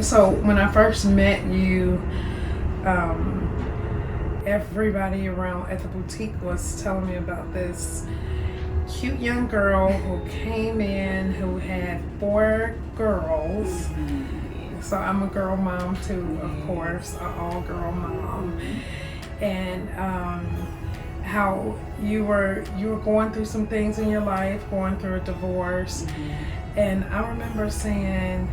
So when I first met you, everybody around at the boutique was telling me about this cute young girl who came in who had 4 girls. So I'm a girl mom too, of course, an all girl mom. And how you were going through some things in your life, going through a divorce. And I remember saying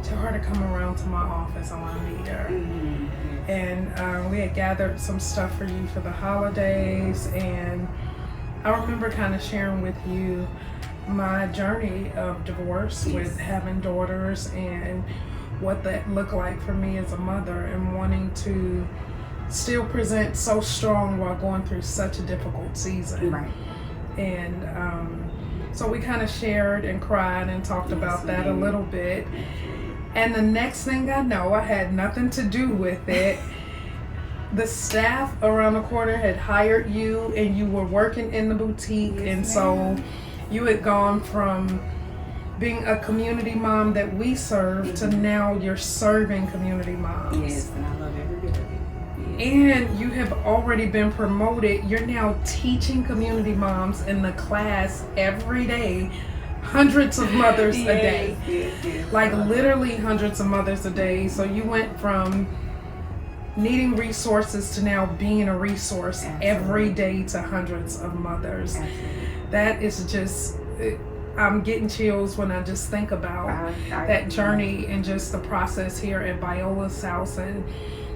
to her to come around to my office, I want to meet her. And we had gathered some stuff for you for the holidays, and I remember kind of sharing with you my journey of divorce with having daughters and what that looked like for me as a mother, and wanting to still present so strong while going through such a difficult season. Right. And so we kind of shared and cried and talked about that a little bit. And the next thing I know, I had nothing to do with it. The staff around the corner had hired you, and you were working in the boutique. And so you had gone from being a community mom that we serve to now you're serving community moms. Yes, and I love every bit of it. And you have already been promoted. You're now teaching community moms in the class every day, hundreds of mothers a day. Like literally hundreds of mothers a day. So you went from needing resources to now being a resource every day to hundreds of mothers. That is just, I'm getting chills when I just think about that journey and just the process here at Viola's house, and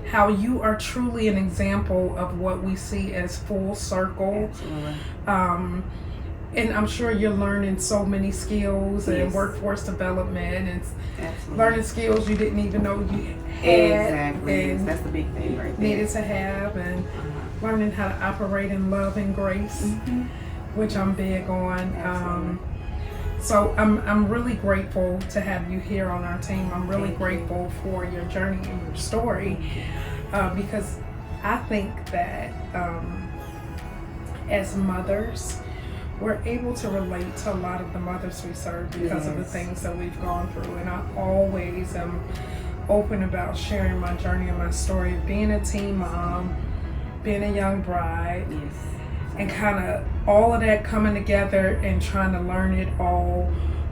how you are truly an example of what we see as full circle. And I'm sure you're learning so many skills and workforce development and learning skills you didn't even know you had. And that's the big thing right there. Needed to have, and learning how to operate in love and grace, which I'm big on. So I'm really grateful to have you here on our team. I'm really grateful for your journey and your story, because I think that as mothers, we're able to relate to a lot of the mothers we serve because of the things that we've gone through. And I always am open about sharing my journey and my story of being a teen mom, being a young bride, and kind of all of that coming together and trying to learn it all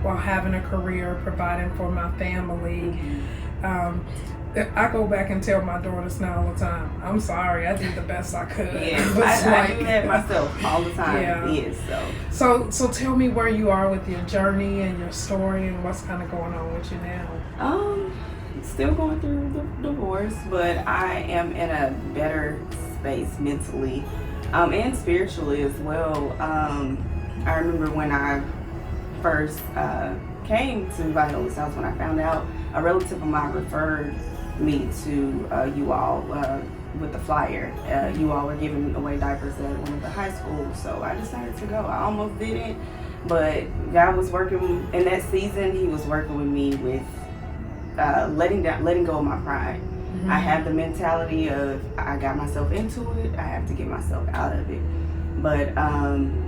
while having a career, providing for my family. I go back and tell my daughters now all the time, I'm sorry, I did the best I could. I do that myself all the time. So tell me where you are with your journey and your story and what's kind of going on with you now. Still going through the divorce, but I am in a better space mentally and spiritually as well. I remember when I first came to Viola's house, when I found out a relative of mine referred me to you all with the flyer. You all were giving away diapers at one of the high schools, so I decided to go. I almost didn't, but God was working in that season. He was working with me with letting go of my pride. I have the mentality of I got myself into it, I have to get myself out of it. But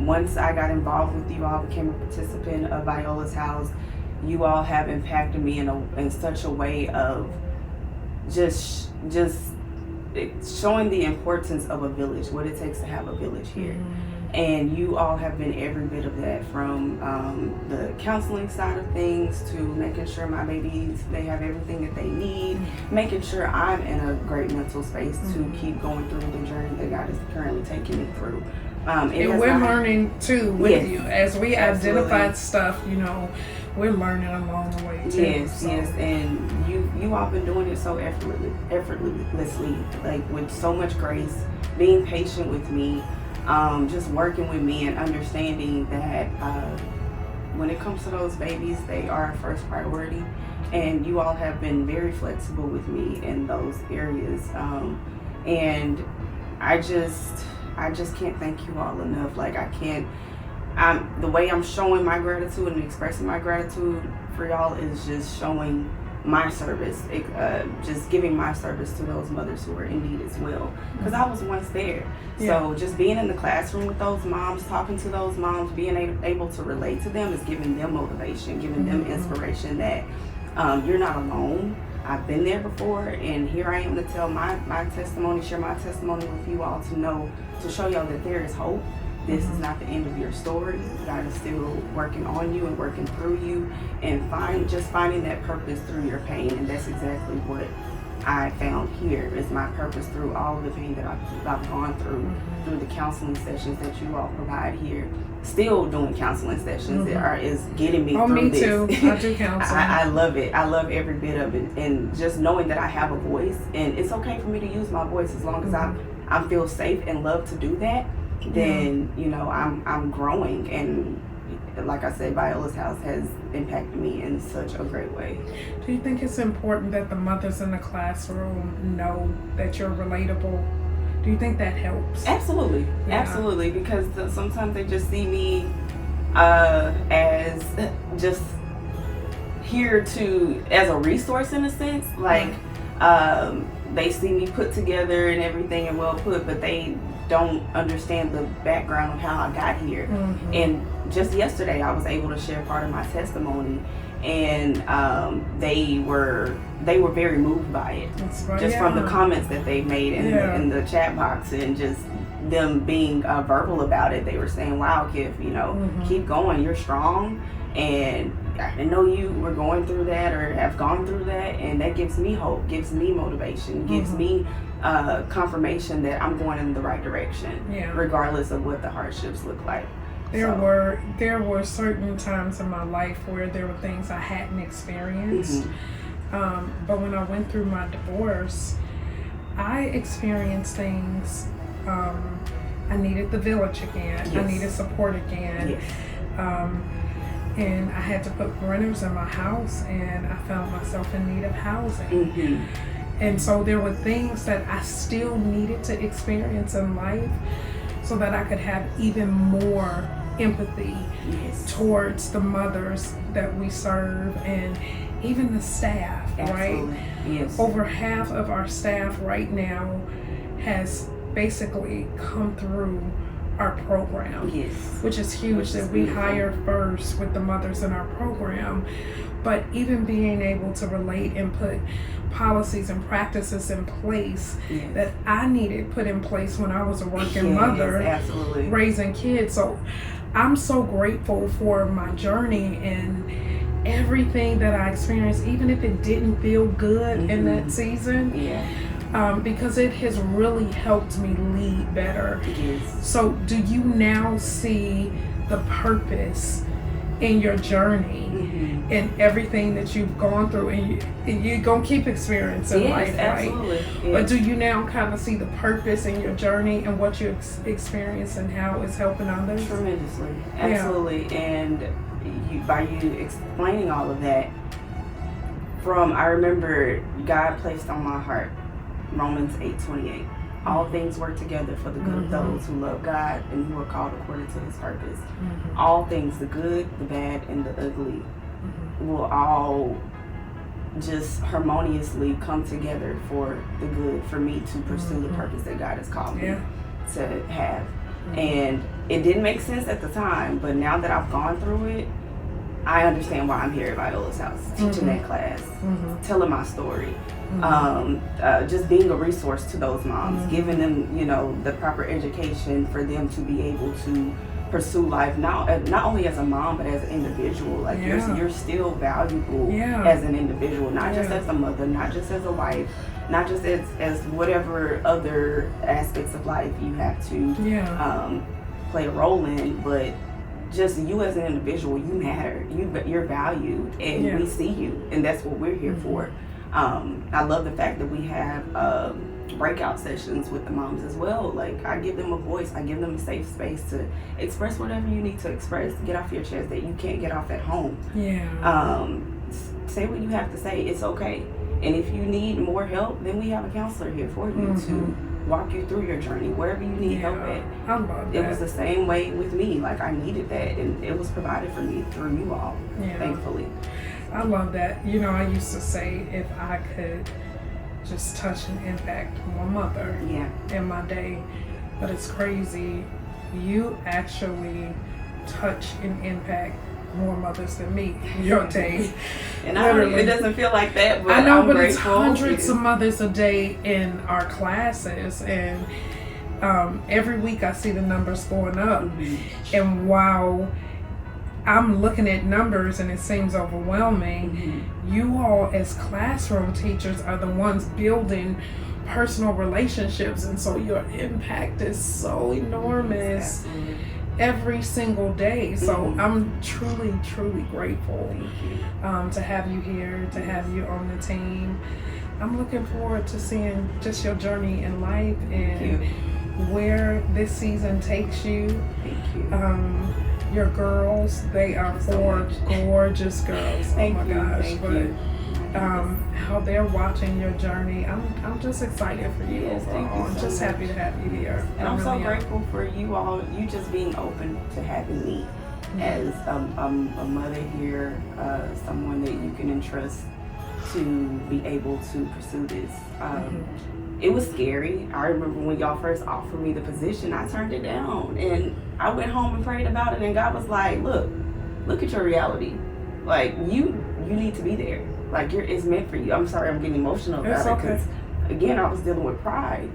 once I got involved with you all, became a participant of Viola's house, you all have impacted me in such a way of just showing the importance of a village, what it takes to have a village here. And you all have been every bit of that, from the counseling side of things to making sure my babies, they have everything that they need, making sure I'm in a great mental space to keep going through the journey that God is currently taking me through. And we're learning too with you. As we identified stuff, we're learning along the way too. Yes, and you all been doing it so effortlessly, like with so much grace, being patient with me, just working with me and understanding that when it comes to those babies, they are our first priority. And you all have been very flexible with me in those areas. And I just can't thank you all enough. Like the way I'm showing my gratitude and expressing my gratitude for y'all is just showing my service, just giving my service to those mothers who are in need as well. Because I was once there. So just being in the classroom with those moms, talking to those moms, being able to relate to them is giving them motivation, giving them inspiration that you're not alone. I've been there before, and here I am to tell my testimony, share my testimony with you all to show y'all that there is hope. This is not the end of your story. God is still working on you and working through you, and finding that purpose through your pain. And that's exactly what I found here, is my purpose through all of the pain that I've gone through the counseling sessions that you all provide here. Still doing counseling sessions is getting me through this. Me too. I do counseling. I love it. I love every bit of it, and just knowing that I have a voice, and it's okay for me to use my voice as long as I feel safe and love to do that. Then I'm growing, and like I said, Viola's house has impacted me in such a great way. Do you think it's important that the mothers in the classroom know that you're relatable? Do you think that helps? Absolutely. Absolutely, because sometimes they just see me as just here as a resource in a sense, like they see me put together and everything and well put, but they don't understand the background of how I got here. And just yesterday I was able to share part of my testimony, and they were very moved by it. Just from the comments that they made in the chat box, and just them being verbal about it. They were saying, wow, Kiff, keep going, you're strong, and I didn't know you were going through that or have gone through that, and that gives me hope, gives me motivation, gives me confirmation that I'm going in the right direction, regardless of what the hardships look like. There were certain times in my life where there were things I hadn't experienced, but when I went through my divorce, I experienced things. I needed the village again. I needed support again. And I had to put renters in my house, and I found myself in need of housing. And so there were things that I still needed to experience in life so that I could have even more empathy towards the mothers that we serve, and even the staff, right? Over half of our staff right now has basically come through our program, which is huge, that we hire first with the mothers in our program. But even being able to relate and put policies and practices in place that I needed put in place when I was a working mother, raising kids. So I'm so grateful for my journey and everything that I experienced, even if it didn't feel good in that season. Because it has really helped me lead better. So do you now see the purpose in your journey and everything that you've gone through, and you're going to keep experiencing life, right? But do you now kind of see the purpose in your journey and what you experience and how it's helping others? Tremendously. Absolutely. And by you explaining all of that, I remember God placed on my heart Romans 8:28. All things work together for the good of those who love God and who are called according to his purpose. All things, the good, the bad, and the ugly, will all just harmoniously come together for the good, for me to pursue the purpose that God has called me to have. And it didn't make sense at the time, but now that I've gone through it, I understand why I'm here at Viola's house, teaching that class, telling my story, just being a resource to those moms, giving them, the proper education for them to be able to pursue life, not only as a mom, but as an individual. Like you're still valuable as an individual, not just as a mother, not just as a wife, not just as whatever other aspects of life you have to play a role in, but just you as an individual, you matter, you're valued, and we see you, and that's what we're here for. I love the fact that we have breakout sessions with the moms as well. Like, I give them a voice, I give them a safe space to express whatever you need to express, get off your chest that you can't get off at home. Say what you have to say, it's okay. And if you need more help, then we have a counselor here for you to walk you through your journey, wherever you need help at. I love that. It was the same way with me. Like, I needed that, and it was provided for me through you all, thankfully. I love that. I used to say, if I could just touch and impact one mother in my day, but it's crazy. You actually touch and impact more mothers than me your day. And it doesn't feel like that, but I know, I'm but grateful. It's hundreds of mothers a day in our classes, and every week I see the numbers going up. Mm-hmm. And while I'm looking at numbers and it seems overwhelming, Mm-hmm. you all as classroom teachers are the ones building personal relationships, and so your impact is so enormous. Absolutely. Every single day. So Mm-hmm. I'm truly, truly grateful Thank you. to have you here, to have you on the team. I'm looking forward to seeing just your journey in life and where this season takes you. Thank you. Your girls, they are four gorgeous girls. Thank oh my you. gosh. Thank but you. how they're watching your journey, I'm just excited for you Yes, thank overall. you I'm so just much. happy to have you here. And I I'm so really am. grateful for you all, you just being open to having me as a mother here, someone that you can entrust to be able to pursue this. It was scary. I remember when y'all first offered me the position, I turned it down. And I went home and prayed about it, and God was like, look at your reality. Like, you need to be there. Like, it's meant for you. I'm sorry I'm getting emotional about it, because, again, I was dealing with pride.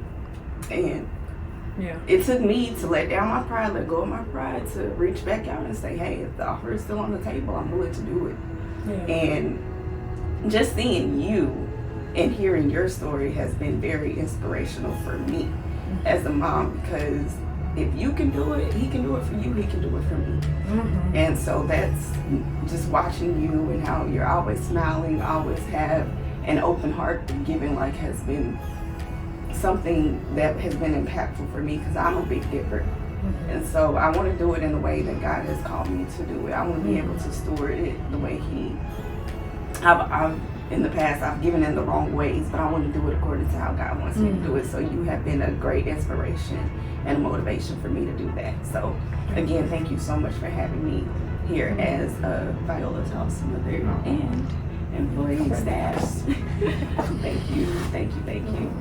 And it took me to let down my pride, let go of my pride, to reach back out and say, hey, if the offer is still on the table, I'm willing to do it. Yeah. And just seeing you and hearing your story has been very inspirational for me as a mom, because if you can do it, he can do it for you, he can do it for me. Mm-hmm. And so that's just watching you and how you're always smiling, always have an open heart and giving, like, has been something that has been impactful for me, because I'm a big giver. Mm-hmm. And so I want to do it in the way that God has called me to do it. I want to be able to steward it the way I've in the past, I've given in the wrong ways, but I want to do it according to how God wants me to do it. So you have been a great inspiration and a motivation for me to do that. So again, thank you so much for having me here as Viola Talks mother and employee staff. Thank you.